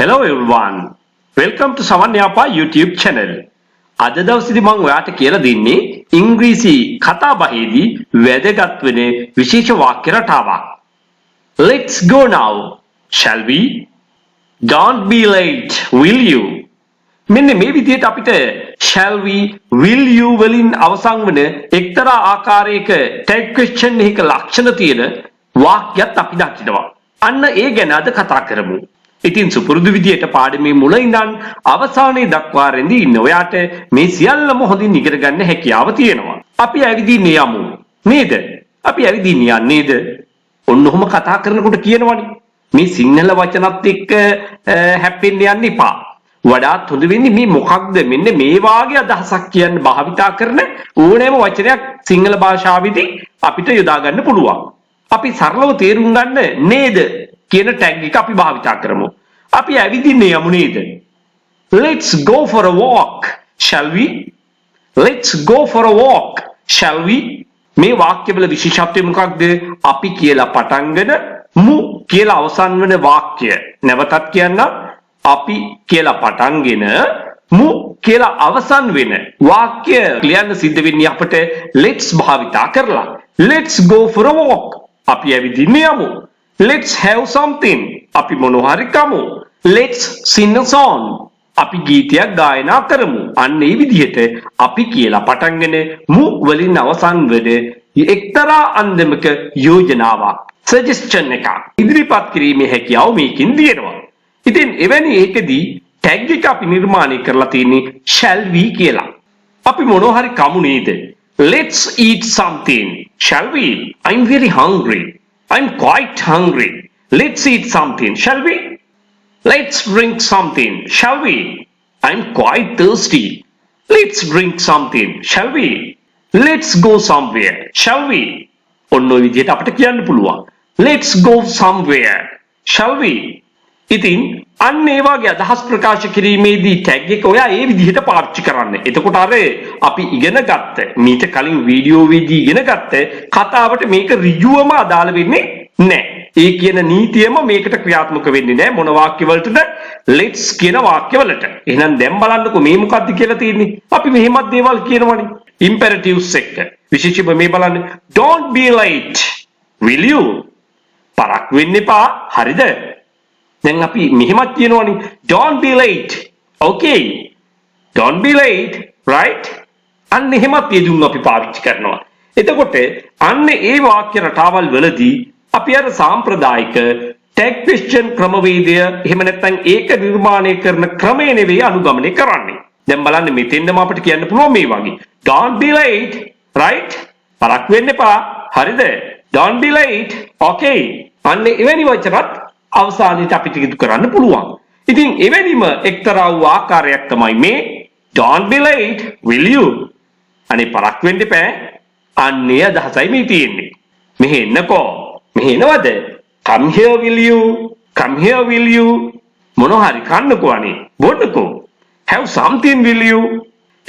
Hello everyone. Welcome to Saman Yapa YouTube channel. අද දවසේදී මම ඔයාලට කියලා දෙන්නේ ඉංග්‍රීසි කතා බහේදී වැදගත් වෙන විශේෂ වාක්‍ය රටාවක්. Let's go now. Shall we? Don't be late, will you? මෙන්න මේ විදිහට අපිට shall we, will you වලින් අවසන් වෙන එක්තරා ආකාරයක tag question එකක ලක්ෂණ තියෙන වාක්‍යයක් අපි දකිනවා. අන්න ඒ ගැන අද කතා කරමු. ඉතින් සුපුරුදු විදියට පාඩමේ මුල ඉඳන් අවසානයේ දක්වා රැඳී ඉන්න ඔයාට මේ සියල්ලම හොඳින් ඉගෙන ගන්න හැකියාව තියෙනවා. අපි ඇවිදින්න යමු. නේද? අපි ඇවිදින්න යන්නේද? ඔන්න ඔහොම කතා කරනකොට කියනවනේ. මේ සිංහල වචනත් එක්ක හැප්පෙන්න යන්න එපා. වඩාත් හොඳ වෙන්නේ මේ මොකක්ද මෙන්න මේ වාගේ අදහසක් කියන්න භාවිතා කරන ඕනෑම වචනයක් සිංහල භාෂාවේදී අපිට යොදා ගන්න පුළුවන්. අපි සරලව තේරුම් ගන්න නේද කියන ටැග් එක අපි භාවිතා කරමු. අපි ඇවිදින්න යමු නේද? Let's go for a walk, shall we? Let's go for a walk, shall we? මේ වාක්‍යවල විශේෂත්වය මොකක්ද? අපි කියලා පටන්ගෙන මු කියලා අවසන් වෙන වාක්‍ය. නැවතත් කියන්න අපි කියලා පටන්ගෙන මු කියලා අවසන් වෙන වාක්‍ය ලියන්න සිද්ධ වෙන්නේ අපිට let's භාවිතා කරලා. Let's go for a walk. අපි ඇවිදින්න යමු. Let's have something. අපි මොනවා හරි කමු. Let's sing a song. අපි ගීතයක් ගායනා කරමු. අන්න ඒ විදිහට අපි කියලා පටන්ගෙන මු වලින් අවසන් වෙන එක්තරා අන්දමක යෝජනාවක්, suggestion එකක් ඉදිරිපත් කිරීමේ හැකියාව මේකින් දිනනවා. ඉතින් එවැනි එකදී tag එක අපි නිර්මාණය කරලා තියෙන්නේ shall we කියලා. අපි මොනවා හරි කමු නේද? Let's eat something. Shall we? I'm very hungry. I'm quite hungry. Let's eat something, shall we? Let's drink something, shall we? I'm quite thirsty. Let's drink something, shall we? Let's go somewhere, shall we? ඔන්න ඔය විදිහට අපිට කියන්න පුළුවන්. Let's go somewhere, shall we? ඉතින් අන්න ඒ වගේ අදහස් ප්‍රකාශ කිරීමේදී tag එක ඔයා ඒ විදිහට පාවිච්චි කරන්න. එතකොට අර අපි ඉගෙන ගත්ත මීට කලින් වීඩියෝ වේදී ඉගෙන ගත්ත කතාවට මේක ඍජුවම අදාළ වෙන්නේ නැහැ. ඒ කියන නීතියම මේකට ක්‍රියාත්මක වෙන්නේ නැහැ. මොන වාක්‍ය වලටද? let's කියන වාක්‍ය වලට. එහෙනම් දැන් බලන්නකෝ මේ මොකක්ද කියලා තියෙන්නේ. අපි මෙහෙමත් දේවල් කියනවනේ. imperatives එක. විශේෂයෙන්ම මේ බලන්න. Don't be late. Will you? පරක් වෙන්න එපා. හරිද? දැන් අපි මෙහෙමත් කියනවනේ. Don't be late. Okay. Don't be late, right? අන්න එහෙමත් යෙදුම් අපි පාවිච්චි කරනවා. එතකොට අන්න ඒ වාක්‍ය රටාවල් වලදී අපි අර සාම්ප්‍රදායික tag question ක්‍රමවේදය එහෙම නැත්නම් ඒක නිර්මාණය කරන ක්‍රමය නෙවෙයි අනුගමනය කරන්නේ. දැන් බලන්න මෙතෙන්දම අපිට කියන්න පුළුවන් මේ වගේ. Don't be late, right? පරක් වෙන්න එපා. හරිද? Don't be late. Okay. අන්න එවැනි වචනත් අවසානයේදී අපිට ඉදු කරන්න පුළුවන්. ඉතින් එවැනිම එක්තරා වූ ආකාරයක් තමයි මේ don't be late, will you? අනේ පරක් වෙන්න එපා. අන්නේ අදහසයි මේ තියෙන්නේ. මෙහෙ එන්නකෝ. මෙහෙ එනවද? Come here, will you? Come here, will you? මොනවා හරි කන්නකෝ අනේ. බොන්නකෝ. Have something, will you?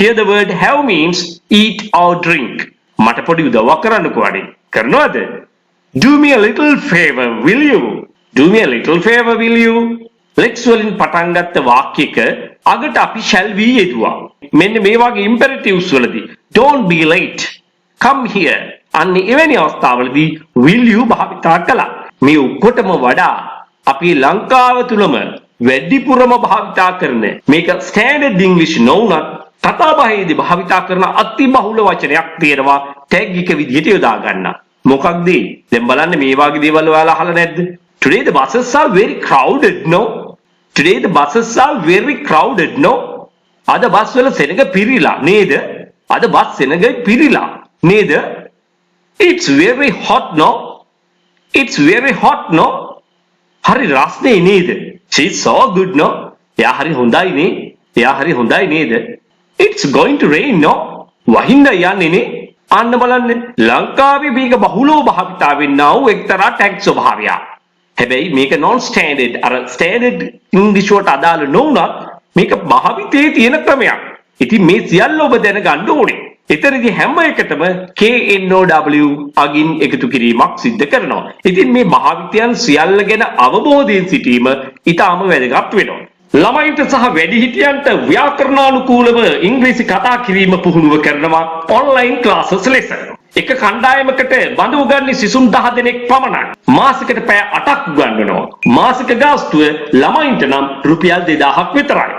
Here the word have means eat or drink. මට පොඩි උදව්වක් කරන්නකෝ අනේ. කරනවද? Do me a little favor, will you? Do me a little favor, will you? Let's වලින් පටන් ගත්ත වාක්‍යයක අගට අපි shall we යෙදුවා. මෙන්න මේ වගේ imperatives වලදී don't be late, come here. අන්න එවැනි අවස්ථාවලදී will you භාවිතා කළා. මේ ඔක්කොටම වඩා අපි ලංකාව තුලම වැඩිපුරම භාවිතා කරන මේක standard English නොවුනත් කතා බහේදී භාවිතා කරන අති බහුල වචනයක් තියෙනවා tag එක විදිහට යොදා ගන්න. මොකක්ද? දැන් බලන්න මේ වගේ දේවල් ඔයාලා අහලා නැද්ද? Today the buses are very crowded, no? Today the buses are very crowded, no? අද බස් වල සෙනඟ පිරීලා නේද? අද බස් සෙනඟ පිරීලා නේද? It's very hot, no? It's very hot, no? හරි රස්නේ නේද? She's so good, no? එයා හරි හොඳයි නේ. එයා හරි හොඳයි නේද? It's going to rain, no? වහින්න යන්නේ නේ. අන්න බලන්න ලංකාවේ මේක බහුලව භාවිතා වෙන්නා වූ එක්තරා ටැග් ස්වභාවයක්. හැබැයි මේක non standard අර standard English වලට අදාළ නොවුනත් මේක භාවිතයේ තියෙන ක්‍රමයක්. ඉතින් මේ සියල්ල ඔබ දැනගන්න ඕනේ. එතරම්දී හැම එකටම KNOW අගින් එකතු කිරීමක් සිද්ධ කරනවා. ඉතින් මේ භාවිතයන් සියල්ල ගැන අවබෝධයෙන් සිටීම ඊටාම වැදගත් වෙනවා. ළමයින්ට සහ වැඩිහිටියන්ට ව්‍යාකරණානුකූලව ඉංග්‍රීසි කතා කිරීම පුහුණුව කරනවා ඔන්ලයින් ක්ලාසස් ලෙස. එක කණ්ඩායමකට බඳු උගන්වන්නේ සිසුන් 10 දෙනෙක් පමණයි. මාසෙකට පැය 8ක් උගන්වනවා. මාසික ගාස්තුව ළමයින්ට නම් රුපියල් 2000ක් විතරයි.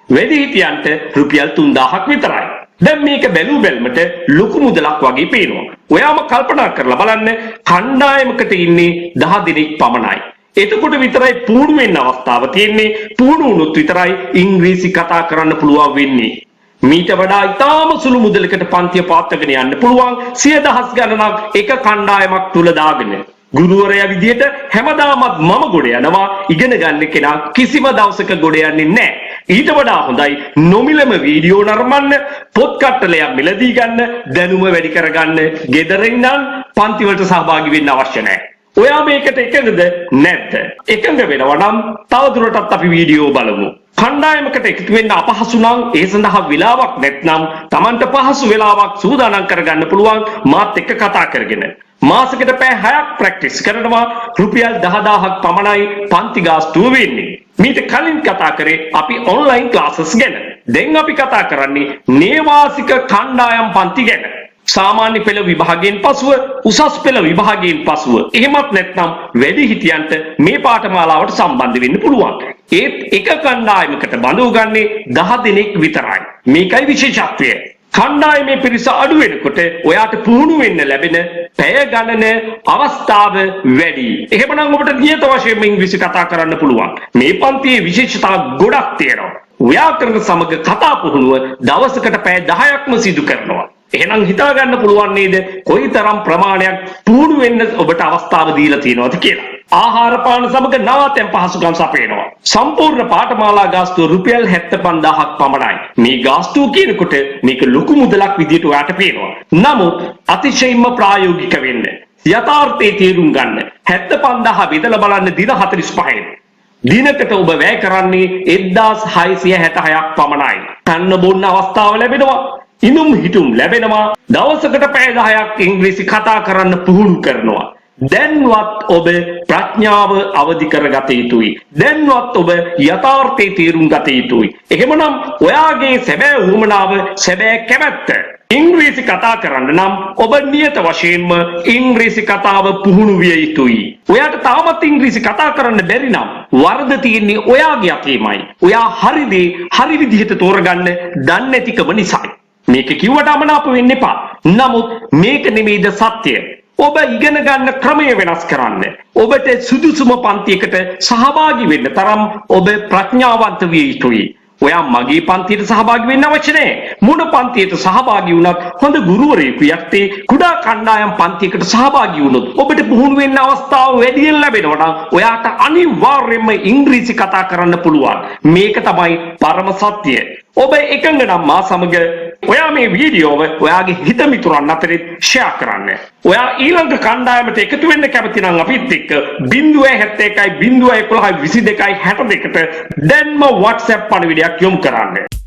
වැඩිහිටියන්ට රුපියල් 3000ක් විතරයි. දැන් මේක බැලු බැලමට ලොකු මුදලක් වගේ පේනවා. ඔයාම කල්පනා කරලා බලන්න කණ්ඩායමකට ඉන්නේ 10 දෙනෙක් පමණයි. එතකොට විතරයි පුහුණු වෙන්න අවස්ථාව තියෙන්නේ. පුහුණු වුණොත් විතරයි ඉංග්‍රීසි කතා කරන්න පුළුවන් වෙන්නේ. මීට වඩා ඉතාම සුළු මුදලකට පන්තිය පාත්වගෙන යන්න පුළුවන් 100,000 ගණනක් එක කණ්ඩායමක් තුල දාගෙන. ගුරුවරයා විදියට හැමදාමත් මම ගොඩ යනවා ඉගෙන ගන්න කෙනා කිසිම දවසක ගොඩ යන්නේ නැහැ. ඊට වඩා හොඳයි නොමිලම වීඩියෝ නරඹන්න, පොත් කට්ටලයක් මිලදී ගන්න, දැනුම වැඩි කරගන්න. ගෙදර ඉඳන් පන්ති වලට සහභාගී වෙන්න අවශ්‍ය නැහැ. ඔයා මේකට එකඟද නැද්ද? එකඟ වෙනවා නම් තවදුරටත් අපි වීඩියෝ බලමු. කණ්ඩායමකට එකතු වෙන්න අපහසු නම් ඒ සඳහා වෙලාවක් නැත්නම් Tamanට පහසු වෙලාවක් සූදානම් කරගන්න පුළුවන් මාත් එක්ක කතා කරගෙන. මාසෙකට පැය 6ක් ප්‍රැක්ටිස් කරනවා රුපියල් 10,000ක් පමණයි පන්ති ගාස්තුව වෙන්නේ. මීට කලින් කතා කරේ අපි ඔන්ලයින් ක්ලාසස් ගැන. දැන් අපි කතා කරන්නේ නේවාසික කණ්ඩායම් පන්ති ගැන. සාමාන්‍ය පෙළ විභාගයෙන් පසුව උසස් පෙළ විභාගයෙන් පසුව එහෙමත් නැත්නම් වැඩිහිටියන්ට මේ පාඨමාලාවට සම්බන්ධ වෙන්න පුළුවන්. ඒත් එක කණ්ඩායමකට බඳු උගන්නේ 10 දෙනෙක් විතරයි. මේකයි විශේෂත්වය. කණ්ඩායමේ පිරිස අඩු වෙනකොට ඔයාට පුහුණු වෙන්න ලැබෙන පැය ගණන අවස්ථාව වැඩි. එහෙමනම් ඔබට නියත වශයෙන්ම ඉංග්‍රීසි කතා කරන්න පුළුවන්. මේ පන්තියේ විශේෂතා ගොඩක් තියෙනවා. ව්‍යාකරණ සමග කතා පුහුණුව දවසකට පැය 10ක්ම සිදු කරනවා. එහෙනම් හිතා ගන්න පුළුවන් නේද කොයිතරම් ප්‍රමාණයක් පුහුණු වෙන්න ඔබට අවස්ථාව දීලා තියෙනවද කියලා. ආහාර පාන සමග නවාතැන් පහසුකම් සපයනවා. සම්පූර්ණ පාඨමාලා ගාස්තුව රුපියල් 75000ක් පමණයි. මේ ගාස්තුව කියනකොට මේක ලොකු මුදලක් විදියට ඔයාට පේනවා. නමුත් අතිශයින්ම ප්‍රායෝගික වෙන්න. යථාර්ථයේ තේරුම් ගන්න. 75000 බෙදලා බලන්න දින 45යි. දිනකට ඔබ වැය කරන්නේ 1666ක් පමණයි. කන්න බොන්න අවස්ථාව ලැබෙනවා. ඉනුම් හිටුම් ලැබෙනවා. දවසකට පැය 10ක් ඉංග්‍රීසි කතා කරන්න පුහුණු කරනවා. දැන්වත් ඔබ ප්‍රඥාව අවදි කරගත යුතුයි. දැන්වත් ඔබ යථාර්ථයේ තේරුම් ගත යුතුයි. එහෙමනම් ඔයාගේ සැබෑ උවමනාව, සැබෑ කැමැත්ත ඉංග්‍රීසි කතා කරන්න නම් ඔබ නියත වශයෙන්ම ඉංග්‍රීසි කතාව පුහුණු විය යුතුයි. ඔයාට තාමත් ඉංග්‍රීසි කතා කරන්න බැරි නම් වරද තියෙන්නේ ඔයාගේ අතේමයි. ඔයා හරි දේ හරි විදිහට තෝරගන්න දන්නේ නැතිකම නිසායි. මේක කිව්වට අමනාප වෙන්න එපා. නමුත් මේක නෙමෙයිද සත්‍ය. ඔබ ඉගෙන ගන්න ක්‍රමය වෙනස් කරන්න. ඔබට සුදුසුම පන්තියකට සහභාගී වෙන්න තරම් ඔබ ප්‍රඥාවන්ත විය යුතුයි. ඔයා මගේ පන්තියට සහභාගී වෙන්න අවශ්‍ය නැහැ. මොන පන්තියට සහභාගී වුණත් හොඳ ගුරුවරයෙකු යත්තේ කුඩා කණ්ඩායම් පන්තියකට සහභාගී වුණොත් ඔබට පුහුණු වෙන්න අවස්ථාව වැඩියෙන් ලැබෙනවා නම් ඔයාට අනිවාර්යයෙන්ම ඉංග්‍රීසි කතා කරන්න පුළුවන්. මේක තමයි පරම සත්‍යය. ඔබ එකඟ නම් මා සමග ඔයා මේ වීඩියෝව ඔයාගේ හිත මිතුරන් අතරේ ෂෙයා කරන්න. ඔයා ඊළඟ කණ්ඩායමට එකතු වෙන්න කැමති නම් අපිත් එක්ක 071 011 22 62ට දැන්ම WhatsApp පණිවිඩයක් යොමු කරන්න.